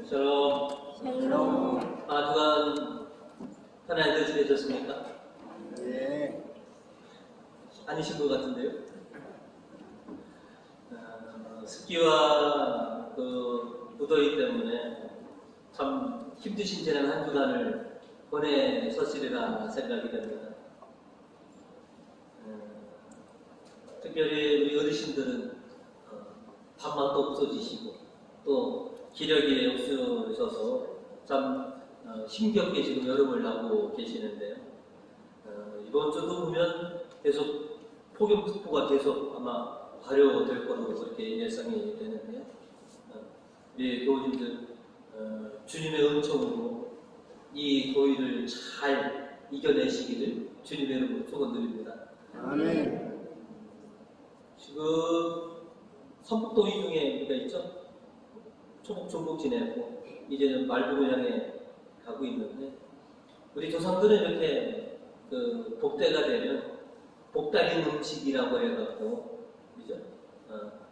샬롬. 샬롬. 주간 편안하게 지내셨습니까? 네. 아니신 것 같은데요. 습기와 무더위 때문에 참 힘드신 지난 한 주간을 보내셨으리라 생각이 됩니다. 특별히 우리 어르신들은 밥맛도 없어지시고 또 기력이 없으셔서 참 힘겹게 지금 여름을 나고 계시는데요. 이번 주도 보면 계속 폭염특보가 계속 아마 발효될 것으로 그렇게 예상이 되는데요. 우리 교우님들 주님의 은총으로 이 더위를 잘 이겨내시기를 주님의 이름으로 축원드립니다. 아멘. 지금 선북더위 중에 우리가 있죠? 초복 중복 지내고 이제는 말복을 향해 가고 있는데 우리 조상들은 이렇게 복대가 되면 복달인 음식이라고 해갖고 그죠?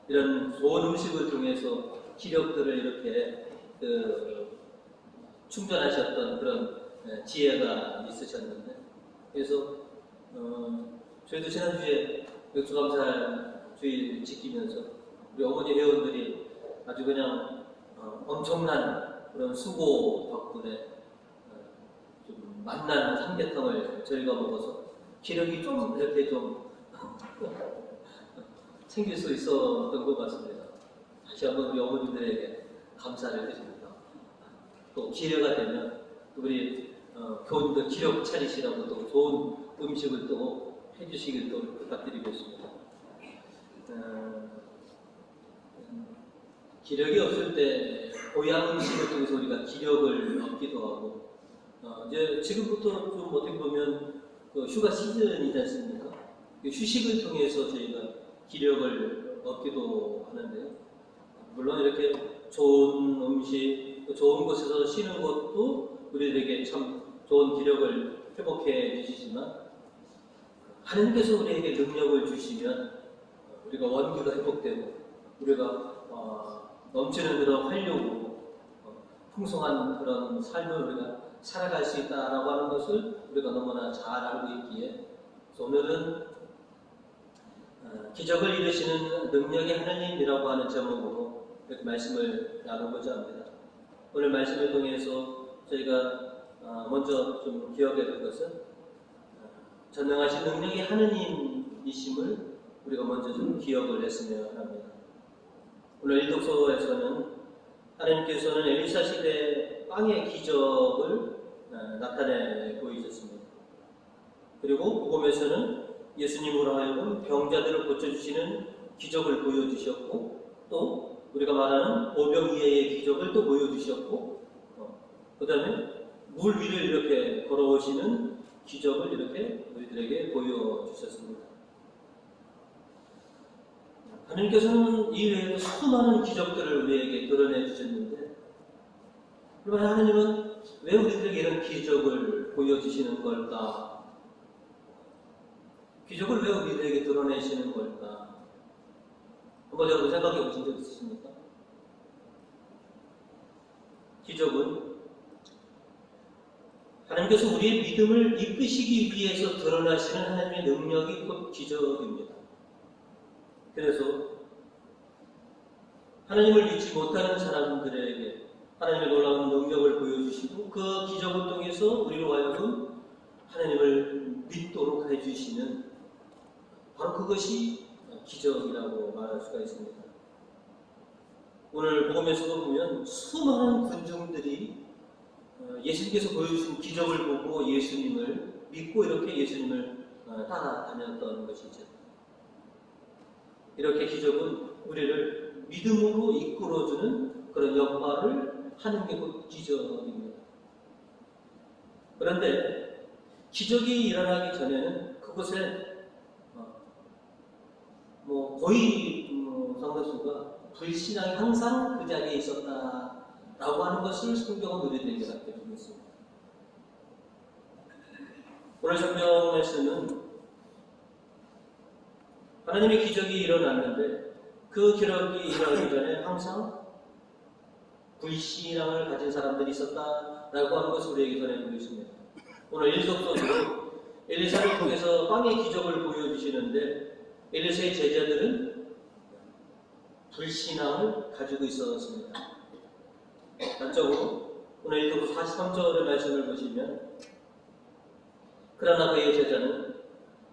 이런 좋은 음식을 통해서 기력들을 이렇게 충전하셨던 그런 지혜가 있으셨는데 그래서 저희도 지난주에 추감사주일 지키면서 우리 어머니 회원들이 아주 그냥 엄청난 그런 수고 덕분에 좀 맛난 삼계탕을 저희가 먹어서 기력이 좀 이렇게 좀 챙길 수 있었던 것 같습니다. 다시 한번 우리 어머니들에게 감사를 드립니다. 또 기회가 되면 우리 교우님들 기력 차리시라고 또 좋은 음식을 또 해주시길 또 부탁드리겠습니다. 기력이 없을 때 고향 음식을 통해서 우리가 기력을 얻기도 하고 이제 지금부터 좀 어떻게 보면 휴가 시즌이지 않습니까? 휴식을 통해서 저희가 기력을 얻기도 하는데요. 물론 이렇게 좋은 음식, 좋은 곳에서 쉬는 것도 우리들에게 참 좋은 기력을 회복해 주시지만 하나님께서 우리에게 능력을 주시면 우리가 원기가 회복되고 우리가 넘치는 그런 활력으로 풍성한 그런 삶을 우리가 살아갈 수 있다라고 하는 것을 우리가 너무나 잘 알고 있기에 오늘은 기적을 이루시는 능력의 하나님이라고 하는 제목으로 이렇게 말씀을 나누고자 합니다. 오늘 말씀을 통해서 저희가 먼저 좀 기억해야 될 것은 전능하신 능력의 하나님이심을 우리가 먼저 좀 기억을 했으면 합니다. 오늘 일독서에서는 하나님께서는 엘리사 시대 빵의 기적을 나타내 보이셨습니다. 그리고 복음에서는 예수님으로 하여금 병자들을 고쳐주시는 기적을 보여주셨고 또 우리가 말하는 오병이어의 기적을 또 보여주셨고 그 다음에 물 위를 이렇게 걸어오시는 기적을 이렇게 우리들에게 보여주셨습니다. 하나님께서는 이외에도 수많은 기적들을 우리에게 드러내 주셨는데 그러면 하나님은 왜 우리들에게 이런 기적을 보여주시는 걸까? 기적을 왜 우리들에게 드러내시는 걸까? 한번 여러분 생각해 보신 적 있으십니까? 기적은 하나님께서 우리의 믿음을 이끄시기 위해서 드러나시는 하나님의 능력이 곧 기적입니다. 그래서 하나님을 믿지 못하는 사람들에게 하나님의 놀라운 능력을 보여주시고 그 기적을 통해서 우리로 하여금 하나님을 믿도록 해주시는 바로 그것이 기적이라고 말할 수가 있습니다. 오늘 복음에서도 보면 수많은 군중들이 예수님께서 보여주신 기적을 보고 예수님을 믿고 이렇게 예수님을 따라다녔던 것이죠. 이렇게 기적은 우리를 믿음으로 이끌어주는 그런 역할을 하는 게 곧 기적입니다. 그런데 기적이 일어나기 전에는 그곳에 거의 상당수가 불신앙이 항상 그 자리에 있었다라고 하는 것을 성경은 우리들에게 가르쳐주고 있습니다. 오늘 성경 말씀은 하나님의 기적이 일어났는데 그 기적이 일어나기 전에 항상 불신앙을 가진 사람들이 있었다라고 하는 것을 우리에게 전해주고 있습니다. 오늘 일석서도 엘리사를 통해서 빵의 기적을 보여주시는데 엘리사의 제자들은 불신앙을 가지고 있었습니다. 단적으로 오늘 일석서 43절의 말씀을 보시면 그러나 그의 제자는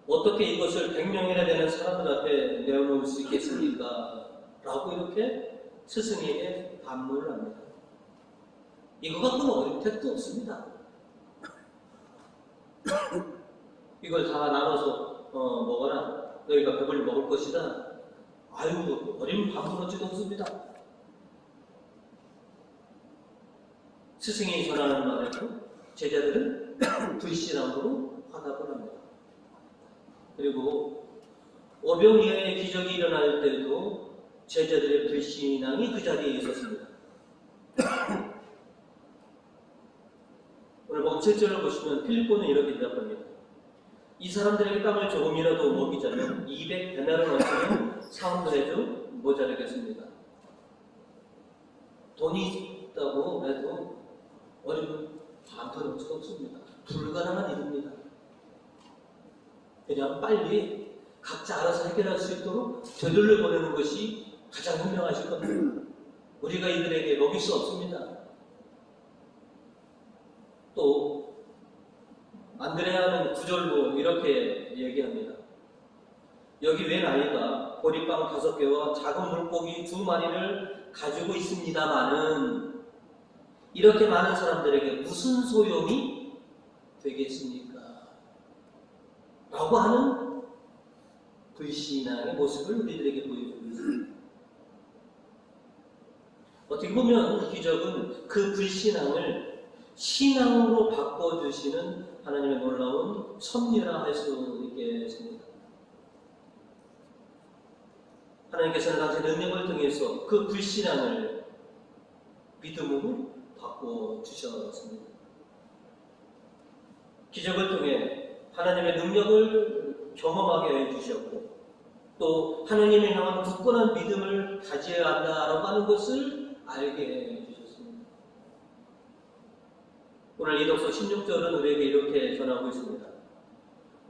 어떻게 이것을 100명이나 되는 사람들 앞에 내어놓을 수 있겠습니까? 라고 이렇게 스승에게 반문을 합니다. 이거 갖고는 어린 택도 없습니다. 이걸 다 나눠서 먹어라. 너희가 배불리 먹을 것이다. 아유, 어린 반문하지도 없습니다. 스승이 전하는 말에도 제자들은 불신앙으로 화답을 합니다. 그리고 오병이어의 기적이 일어날 때도 제자들의 불신앙이 그 자리에 있었습니다. 오늘 7절을 보시면 필립보는 이렇게 대답합니다. 이 사람들에게 빵을 조금이라도 먹이자면 200데나를 얻으면 사람들에도 모자라겠습니다. 돈이 있다고 해도 어려운 반터는 수가 없습니다. 불가능한 일입니다. 그냥 빨리 각자 알아서 해결할 수 있도록 저들을 보내는 것이 가장 현명하실 겁니다. 우리가 이들에게 먹일 수 없습니다. 또 안드레아는 9절로 이렇게 얘기합니다. 여기 웬 아이가 보리빵 5개와 작은 물고기 2마리를 가지고 있습니다마는 이렇게 많은 사람들에게 무슨 소용이 되겠습니까? 라고 하는 불신앙의 모습을 우리들에게 보여주고 있습니다. 어떻게 보면 이 기적은 그 불신앙을 신앙으로 바꿔주시는 하나님의 놀라운 섭리라 할 수 있겠습니다. 하나님께서는 당시 능력을 통해서 그 불신앙을 믿음으로 바꿔주셨습니다. 기적을 통해 하나님의 능력을 경험하게 해주셨고 또 하나님을 향한 굳건한 믿음을 가져야 한다라고 하는 것을 알게 해주셨습니다. 오늘 이독서 16절은 우리에게 이렇게 전하고 있습니다.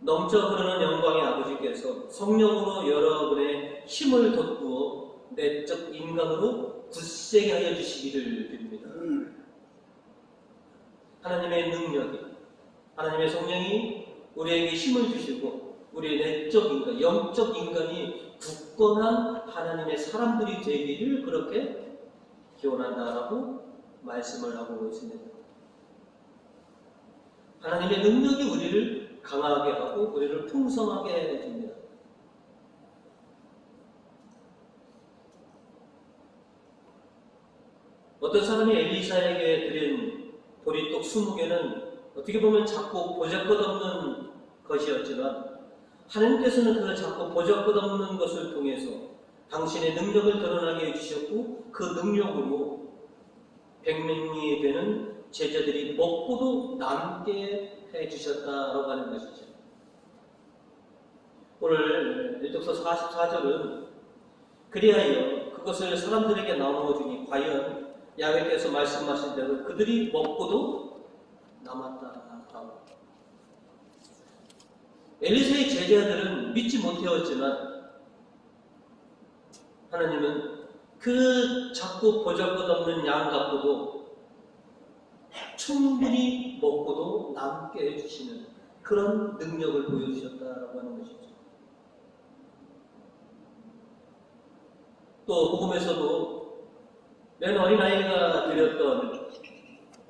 넘쳐 흐르는 영광의 아버지께서 성령으로 여러분의 힘을 돋구어 내적 인간으로 굳세게 하여 주시기를 빕니다. 하나님의 능력이, 하나님의 성령이 우리에게 힘을 주시고 우리의 내적 인간, 영적 인간이 굳건한 하나님의 사람들이 되기를 그렇게 기원한다라고 말씀을 하고 있습니다. 하나님의 능력이 우리를 강하게 하고 우리를 풍성하게 해줍니다. 어떤 사람이 엘리사에게 드린 보리떡 20개는 어떻게 보면 작고 보잘것없는 것이었지만 하나님께서는 그 작고 보잘것없는 것을 통해서 당신의 능력을 드러나게 해주셨고 그 능력으로 100명이 되는 제자들이 먹고도 남게 해주셨다라고 하는 것이죠. 오늘 일독서 44절은 그리하여 그것을 사람들에게 나누어 주니 과연 야훼께서 말씀하신 대로 그들이 먹고도 남았다. 엘리사의 제자들은 믿지 못하였지만 하나님은 그 작고 보잘것없는 양 갖고도 충분히 먹고도 남게 해주시는 그런 능력을 보여주셨다라고 하는 것이죠. 또 복음에서도 맨 어린아이가 드렸던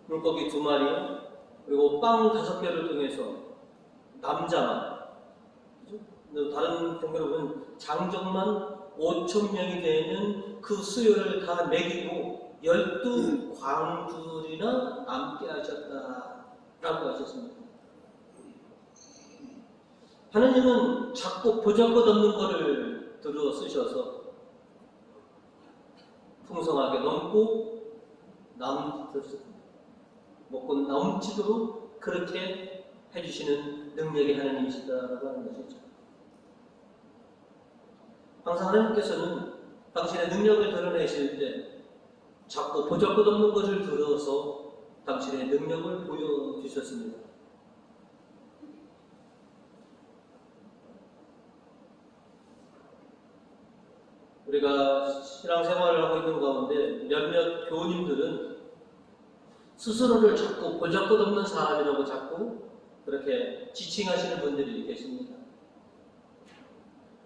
물고기 2마리 그리고 빵 5개를 통해서 남자만, 다른 경우로 보면 장정만 5,000명이 되는 그 수요를 다 먹이고 12광주리나 남게 하셨다라고 하셨습니다. 하나님은 작고 보잘것없는 것을 들어 쓰셔서 풍성하게 넘고 먹고 넘치도록 그렇게 해주시는 능력의 하나님이시다라고 하는 것이죠. 항상 하나님께서는 당신의 능력을 드러내실 때 작고 보잘것없는 것을 들어서 당신의 능력을 보여주셨습니다. 우리가 신앙생활을 하고 있는 가운데 몇몇 교우님들은 스스로를 자꾸 보잘것없는 사람이라고 자꾸 그렇게 지칭하시는 분들이 계십니다.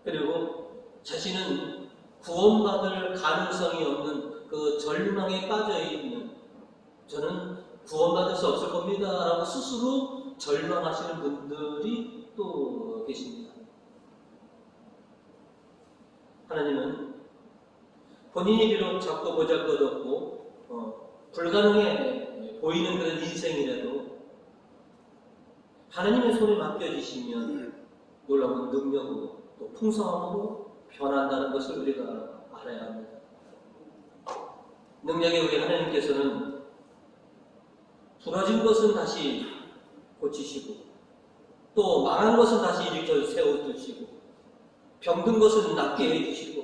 그리고 자신은 구원받을 가능성이 없는 그 절망에 빠져있는, 저는 구원받을 수 없을 겁니다 라고 스스로 절망하시는 분들이 또 계십니다. 하나님은 본인이 비록 작고 보잘것없고 불가능해 보이는 그런 인생이라도 하나님의 손에 맡겨주시면 놀라운 능력으로 또 풍성함으로 변한다는 것을 우리가 알아야 합니다. 능력의 우리 하나님께서는 부러진 것은 다시 고치시고 또 망한 것은 다시 일으켜 세워두시고 병든 것은 낫게 해주시고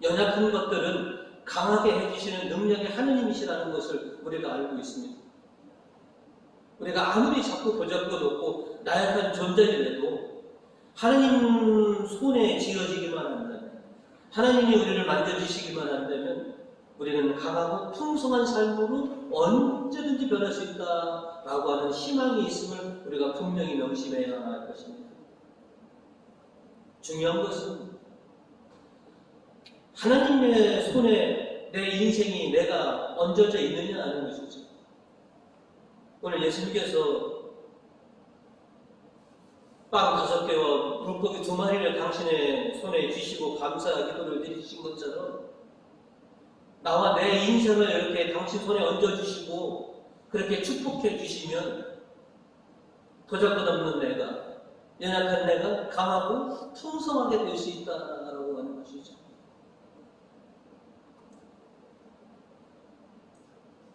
연약한 것들은 강하게 해주시는 능력의 하느님이시라는 것을 우리가 알고 있습니다. 우리가 아무리 자꾸 보잘것없고 나약한 존재이라도 하나님 손에 쥐어지기만 한다면, 하나님이 우리를 만져주시기만 한다면 우리는 강하고 풍성한 삶으로 언제든지 변할 수 있다라고 하는 희망이 있음을 우리가 분명히 명심해야 할 것입니다. 중요한 것은 하나님의 손에 내 인생이 내가 얹어져 있느냐 하는 것이죠. 오늘 예수님께서 빵 5개와 물고기 2마리를 당신의 손에 쥐시고 감사 기도를 드리신 것처럼 나와 내 인생을 이렇게 당신 손에 얹어주시고 그렇게 축복해 주시면 보잘것없는 내가, 연약한 내가 강하고 풍성하게 될 수 있다라고 하는 것이죠.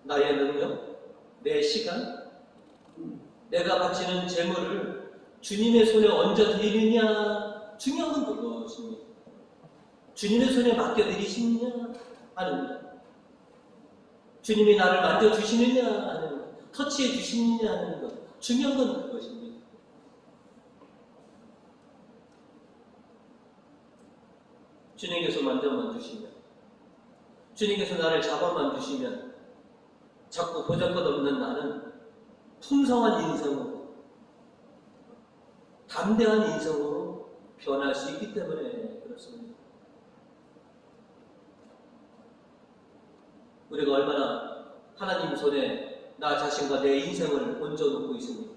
나의 능력, 내 시간, 내가 바치는 재물을 주님의 손에 얹어드리느냐, 중요한 건 그것입니다. 주님의 손에 맡겨드리시느냐 하는 것, 주님이 나를 만져주시느냐 하는 것, 터치해 주시느냐 하는 것, 중요한 건 그것입니다. 주님께서 만져만 주시면, 주님께서 나를 잡아만 주시면 자꾸 보잘것없는 나는 풍성한 인생으로, 담대한 인생으로 변할 수 있기 때문에 그렇습니다. 우리가 얼마나 하나님 손에 나 자신과 내 인생을 얹어놓고 있습니까?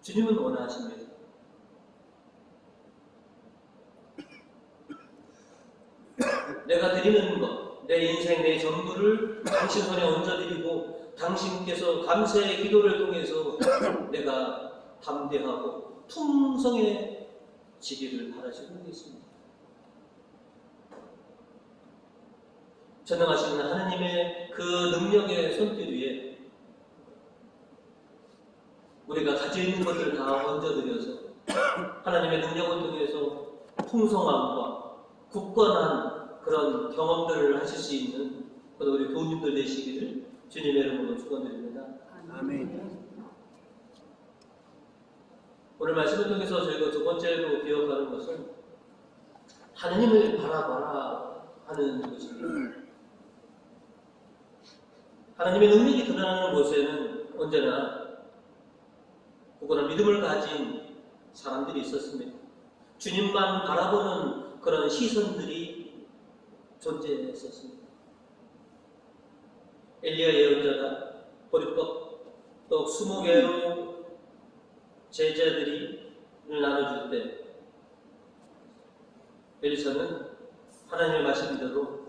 주님은 원하십니다. 내가 드리는 것, 내 인생, 내 전부를 당신 손에 얹어드리고 당신께서 감사의 기도를 통해서 내가 담대하고 풍성해지기를 바라시고 있습니다. 전능하신 하나님의 그 능력의 손길 위에 우리가 가지고 있는 것들을 다 얹어드려서 하나님의 능력을 통해서 풍성함과 굳건한 그런 경험들을 하실 수 있는 우리 교우님들 되시기를 주님의 이름으로 축원드립니다. 아멘. 오늘 말씀을 통해서 저희가 두 번째로 기억하는 것은 하나님을 바라봐라 하는 것입니다. 하나님의 능력이 드러나는 곳에는 언제나 굳건한 믿음을 가진 사람들이 있었습니다. 주님만 바라보는 그런 시선들이 존재했었습니다. 엘리야 예언자가 보리떡 20개로 제자들이 나눠줄 때 엘리사는 하나님의 말씀대로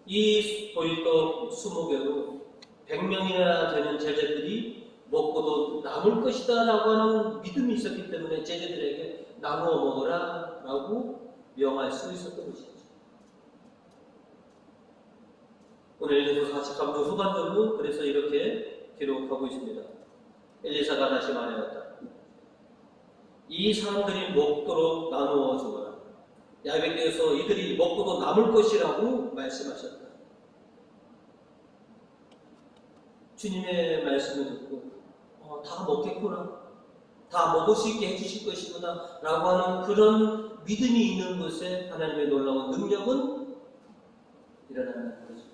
이 보리떡 20개로 100명이나 되는 제자들이 먹고도 남을 것이다 라고 하는 믿음이 있었기 때문에 제자들에게 나누어 먹어라 라고 명할 수 있었던 것이죠. 오늘 엘리사 43조 후반절로 그래서 이렇게 기록하고 있습니다. 엘리사가 다시 말해왔다. 이 사람들이 먹도록 나누어 주어라. 야훼께서 이들이 먹고도 남을 것이라고 말씀하셨다. 주님의 말씀을 듣고 다 먹겠구나, 다 먹을 수 있게 해주실 것이구나 라고 하는 그런 믿음이 있는 것에 하나님의 놀라운 능력은 일어난다는 것이죠.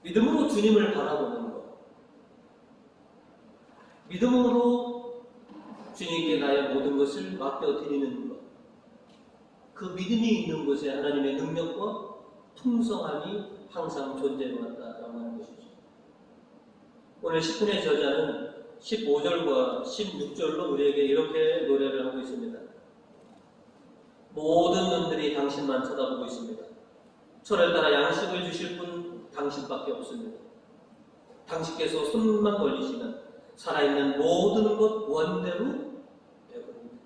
믿음으로 주님을 바라보는 것, 믿음으로 주님께 나의 모든 것을 맡겨드리는 것, 그 믿음이 있는 곳에 하나님의 능력과 풍성함이 항상 존재해왔다라고 하는 것이죠. 오늘 시편의 저자는 15절과 16절로 우리에게 이렇게 노래를 하고 있습니다. 모든 눈들이 당신만 쳐다보고 있습니다. 철을 따라 양식을 주실 분 당신밖에 없습니다. 당신께서 손만 벌리시면 살아있는 모든 것 원대로 배부릅니다.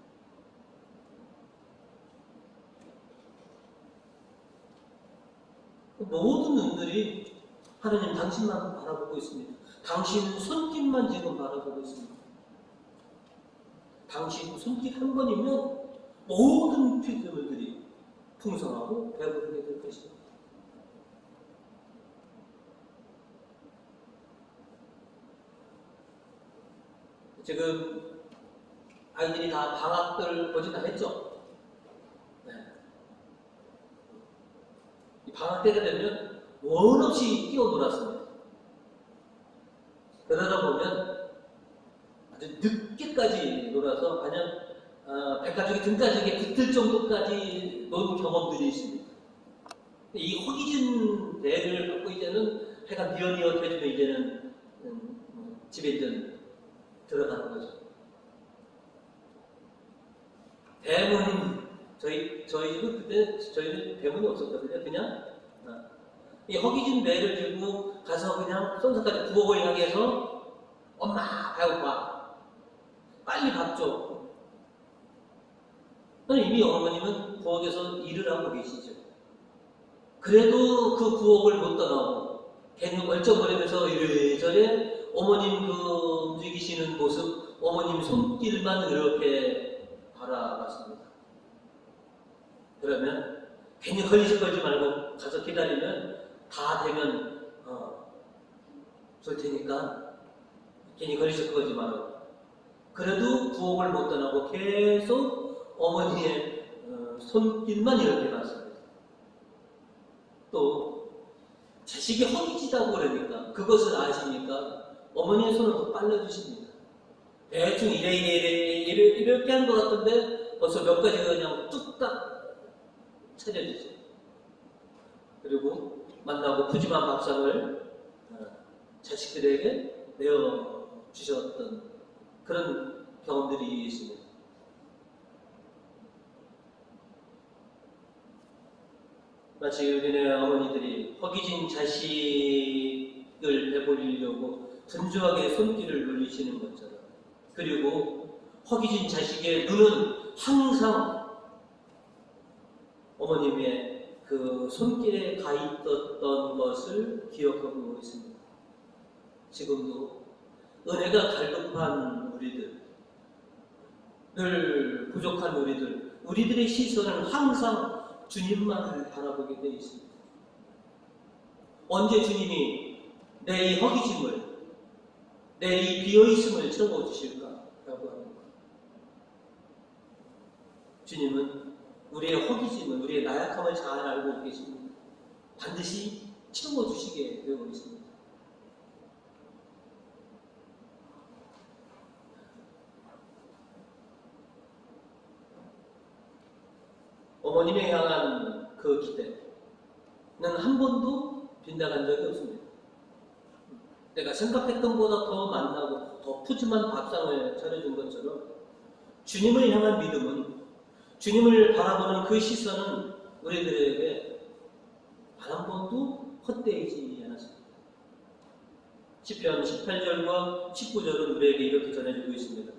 모든 눈들이 하나님 당신만 바라보고 있습니다. 당신 손길만 지금 바라보고 있습니다. 당신 손길 한 번이면 모든 피조물들이 풍성하고 배부르게 될 것입니다. 지금 아이들이 다 방학들 거의 다 했죠? 네. 이 방학 때가 되면 원 없이 뛰어놀았습니다. 그러다 보면 아주 늦게까지 놀아서 그냥 백가족이 등가족에 붙을 정도까지 논 경험들이 있습니다. 이 허기진 배를 갖고 이제는 해가 뉘엿뉘엿해지면 이제는 집에 이제 들어가는 거죠. 대문, 저희 집은 그때 저희는 대문이 없었거든요. 그냥 이 허기진 배를 들고 가서 그냥 손석까지 부엌을 향해서 엄마 배고파, 빨리 밥 줘. 이미 어머님은 부엌에서 일을 하고 계시죠. 그래도 그 부엌을 못 떠나고 괜히 멀쩡거리면서 이래저래 어머님 그 움직이시는 모습, 어머님 손길만 이렇게 바라봤습니다. 그러면 괜히 걸리지 말고 가서 기다리면 다 되면 줄 테니까 괜히 걸리지 말고. 그래도 부엌을 못 떠나고 계속 어머니의 손길만 이렇게 봤습니다. 또 자식이 허기지다고 그러니까 그것을 아시니까 어머니의 손을 더 빨라주십니다. 대충 이렇게 한 것 같은데 벌써 몇 가지가 그냥 뚝딱 차려지죠. 그리고 만나고 푸짐한 밥상을 자식들에게 내어주셨던 그런 경험들이 있습니다. 마치 우리네 어머니들이 허기진 자식을 배부리려고 분주하게 손길을 눌리시는 것처럼, 그리고 허기진 자식의 눈은 항상 어머님의 그 손길에 가 있었던 것을 기억하고 있습니다. 지금도 은혜가 갈급한 우리들, 늘 부족한 우리들의 시선은 항상 주님만을 바라보게 되어 있습니다. 언제 주님이 내 이 허기짐을, 내 이 비어있음을 채워주실까라고 하는 것. 주님은 우리의 허기짐을, 우리의 나약함을 잘 알고 계십니다. 반드시 채워주시게 되어 있습니다. 어머님에 향한 그 기대는 한 번도 빗나간 적이 없습니다. 내가 생각했던 것보다 더 만나고 더 푸짐한 밥상을 차려준 것처럼 주님을 향한 믿음은, 주님을 바라보는 그 시선은 우리들에게 단 한 번도 헛되이지 않았습니다. 시편 18절과 19절은 우리에게 이렇게 전해주고 있습니다.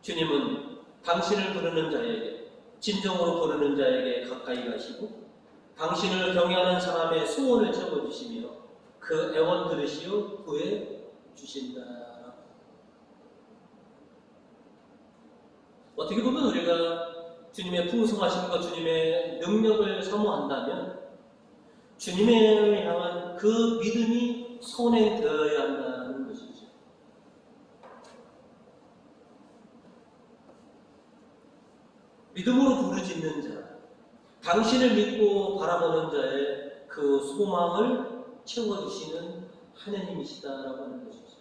주님은 당신을 부르는 자에게, 진정으로 부르는 자에게 가까이 가시고 당신을 경외하는 사람의 소원을 채워주시며 그 애원 들으시어 구해 주신다. 어떻게 보면 우리가 주님의 풍성하심과 주님의 능력을 사모한다면 주님을 향한 그 믿음이 선행되어야 한다는 것이죠. 믿음으로 부르짖는 자, 당신을 믿고 바라보는 자의 그 소망을 채워주시는 하나님이시다라고 하는 것이죠.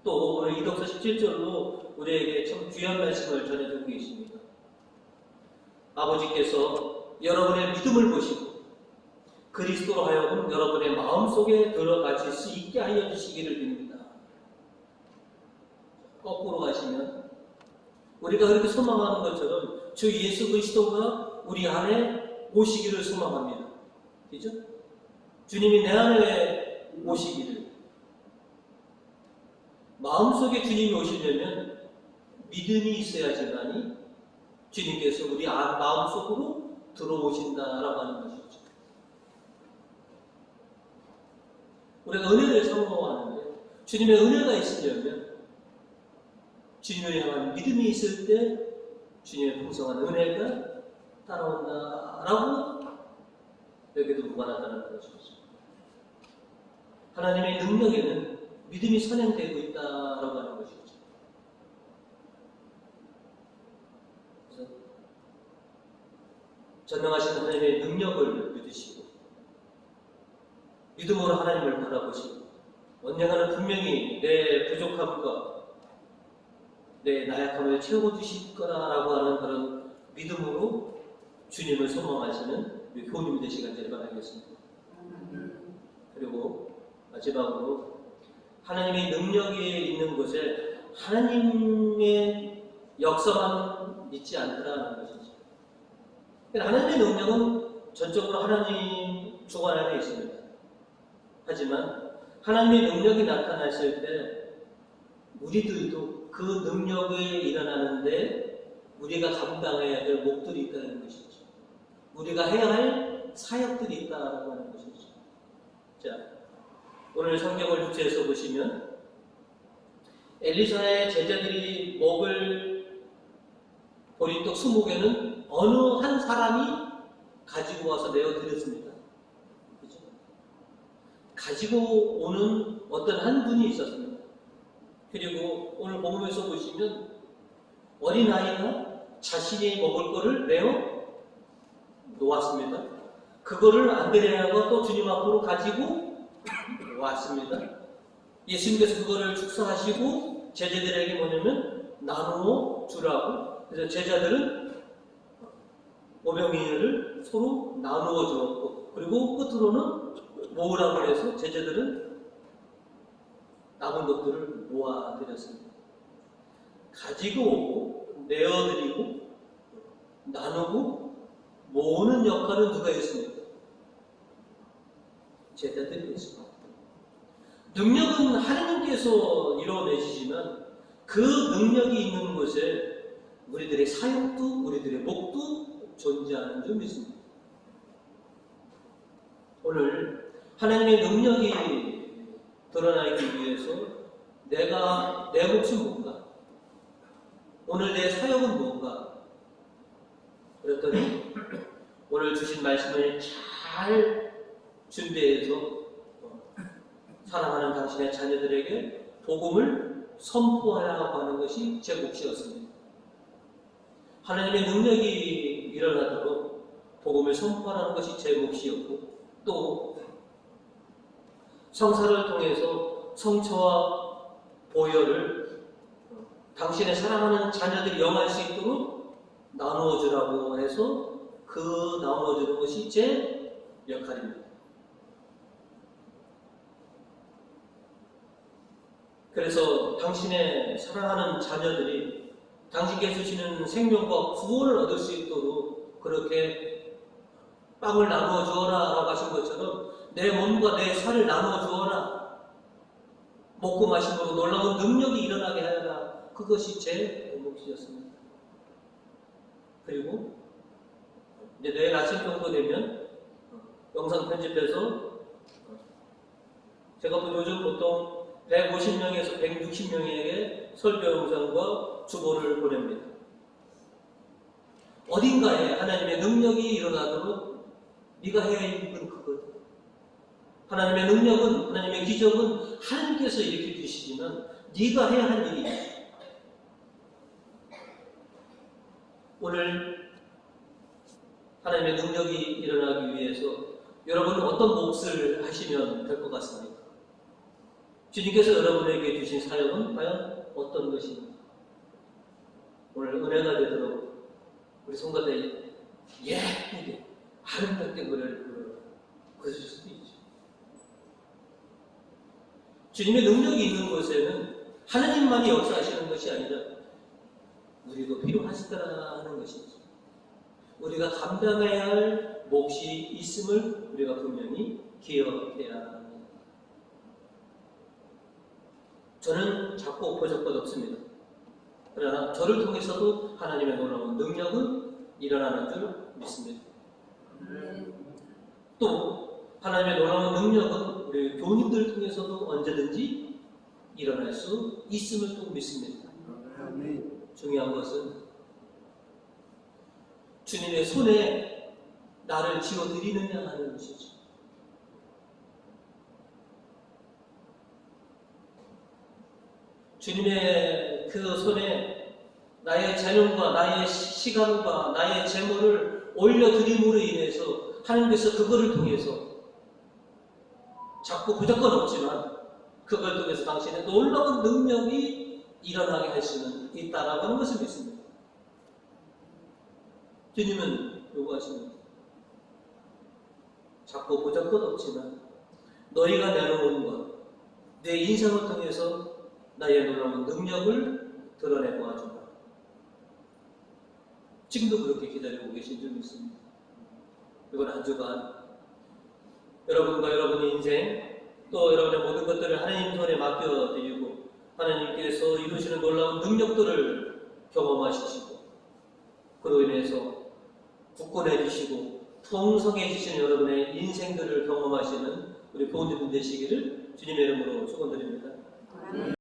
또 오늘 이독서 17절로 우리에게 참 귀한 말씀을 전해주고 계십니다. 아버지께서 여러분의 믿음을 보시고 그리스도로 하여금 여러분의 마음속에 들어가실 수 있게 하여 주시기를 빕니다. 거꾸로 가시면 우리가 그렇게 소망하는 것처럼 주 예수 그리스도가 우리 안에 오시기를 소망합니다. 그죠? 주님이 내 안에 오시기를. 마음속에 주님이 오시려면 믿음이 있어야지만이 주님께서 우리 마음속으로 들어오신다라고 하는 것이죠. 우리가 은혜를 사모하는데 주님의 은혜가 있으려면 주님을 향한 믿음이 있을 때 주님의 풍성한 은혜가 따라온다라고 여기도 무관하다는 것이죠. 하나님의 능력에는 믿음이 선행되고 있다라고 하는 것이죠. 그래서 전능하신 하나님의 능력을 믿으시고 믿음으로 하나님을 바라보시고 언젠가는 분명히 내 부족함과 내 나약함을 채워주실 거라고 하는 그런 믿음으로 주님을 소망하시는 우리 교우님 되시길 간절히 바라겠습니다. 그리고 마지막으로 하나님의 능력이 있는 곳에 하나님의 역사만 믿지 않더라는 것이죠. 하나님의 능력은 전적으로 하나님 주관 안에 있습니다. 하지만 하나님의 능력이 나타났을 때 우리들도 그 능력이 일어나는데 우리가 감당해야 될 몫들이 있다는 것이죠. 우리가 해야 할 사역들이 있다고 하는 것이죠. 자, 오늘 성경을 주체해서 보시면 엘리사의 제자들이 먹을 보리떡 20개는 어느 한 사람이 가지고 와서 내어드렸습니다. 그렇죠? 가지고 오는 어떤 한 분이 있었습니다. 그리고 오늘 복음에서 보시면 어린아이가 자신이 먹을 거를 내어 놓았습니다. 그거를 안드레아가 또 주님 앞으로 가지고 왔습니다. 예수님께서 그거를 축사하시고 제자들에게 뭐냐면 나누어 주라고. 그래서 제자들은 오병이어를 서로 나누어 주었고, 그리고 끝으로는 모으라고 해서 제자들은 남은 것들을 모아드렸습니다. 가지고 오고 내어드리고 나누고 모으는 역할은 누가 했습니까? 제자들이 했습니다. 능력은 하나님께서 이뤄내시지만 그 능력이 있는 곳에 우리들의 사역도 우리들의 몫도 존재하는 줄 믿습니다. 오늘 하나님의 능력이 드러나기 위해서 내가 내 몫은 뭔가? 오늘 내 사역은 뭔가? 그랬더니 오늘 주신 말씀을 잘 준비해서 사랑하는 당신의 자녀들에게 복음을 선포하라고 하는 것이 제 몫이었습니다. 하나님의 능력이 일어나도록 복음을 선포하라는 것이 제 몫이었고, 또 성사를 통해서 성처와 보혈을 당신의 사랑하는 자녀들이 영할 수 있도록 나누어 주라고 해서 그 나누어 주는 것이 제 역할입니다. 그래서 당신의 사랑하는 자녀들이 당신께서 주시는 생명과 구원을 얻을 수 있도록 그렇게 빵을 나누어 주어라 라고 하신 것처럼 내 몸과 내 살을 나누어 주어라. 먹고 마심으로 놀라운 능력이 일어나게 하여라. 그것이 제 몫이었습니다. 그리고 이제 내일 아침 정도 되면 영상 편집해서 제가 요즘 보통 150명에서 160명에게 설교 영상과 주보를 보냅니다. 어딘가에 하나님의 능력이 일어나도록 네가 해야 할 일은 그거다. 하나님의 능력은, 하나님의 기적은 하나님께서 일으켜 주시지만 네가 해야 할 일이야. 오늘 하나님의 능력이 일어나기 위해서 여러분은 어떤 몫을 하시면 될 것 같습니까? 주님께서 여러분에게 주신 사역은 과연 어떤 것입니까? 오늘 은혜가 되도록 우리 성가대 예쁘게 아름답게 노래를 부르실 수도 있죠. 주님의 능력이 있는 곳에는 하나님만이 역사하시는 것이 아니라 우리도 필요하시더라 하는 것이죠. 우리가 감당해야 할 몫이 있음을 우리가 분명히 기억해야 합니다. 저는 작고 보잘것 없습니다. 그러나 저를 통해서도 하나님의 놀라운 능력은 일어나는 줄 믿습니다. 또 하나님의 놀라운 능력은 우리 교우님들 통해서도 언제든지 일어날 수 있음을 또 믿습니다. 아멘. 중요한 것은 주님의 손에 나를 쥐어드리느냐 하는 것이죠. 주님의 그 손에 나의 재능과 나의 시간과 나의 재물을 올려드림으로 인해서 하나님께서 그거를 통해서 자꾸 무조건 없지만 그걸 통해서 당신의 놀라운 능력이 일어나게 할 수는 있다라고 하는 것을 믿습니다. 주님은 요구하십니다. 자꾸 보잘것 없지만 너희가 내놓은 것, 내 인생을 통해서 나의 놀라운 능력을 드러내 보아주라. 지금도 그렇게 기다리고 계신 줄 믿습니다. 이번 한 주간 여러분과 여러분의 인생 또 여러분의 모든 것들을 하나님 손에 맡겨드리고 하나님께서 이루시는 놀라운 능력들을 경험하시고 그로 인해서 굳건해지시고 풍성해지시는 여러분의 인생들을 경험하시는 우리 교우님들 되시기를 주님의 이름으로 축원드립니다.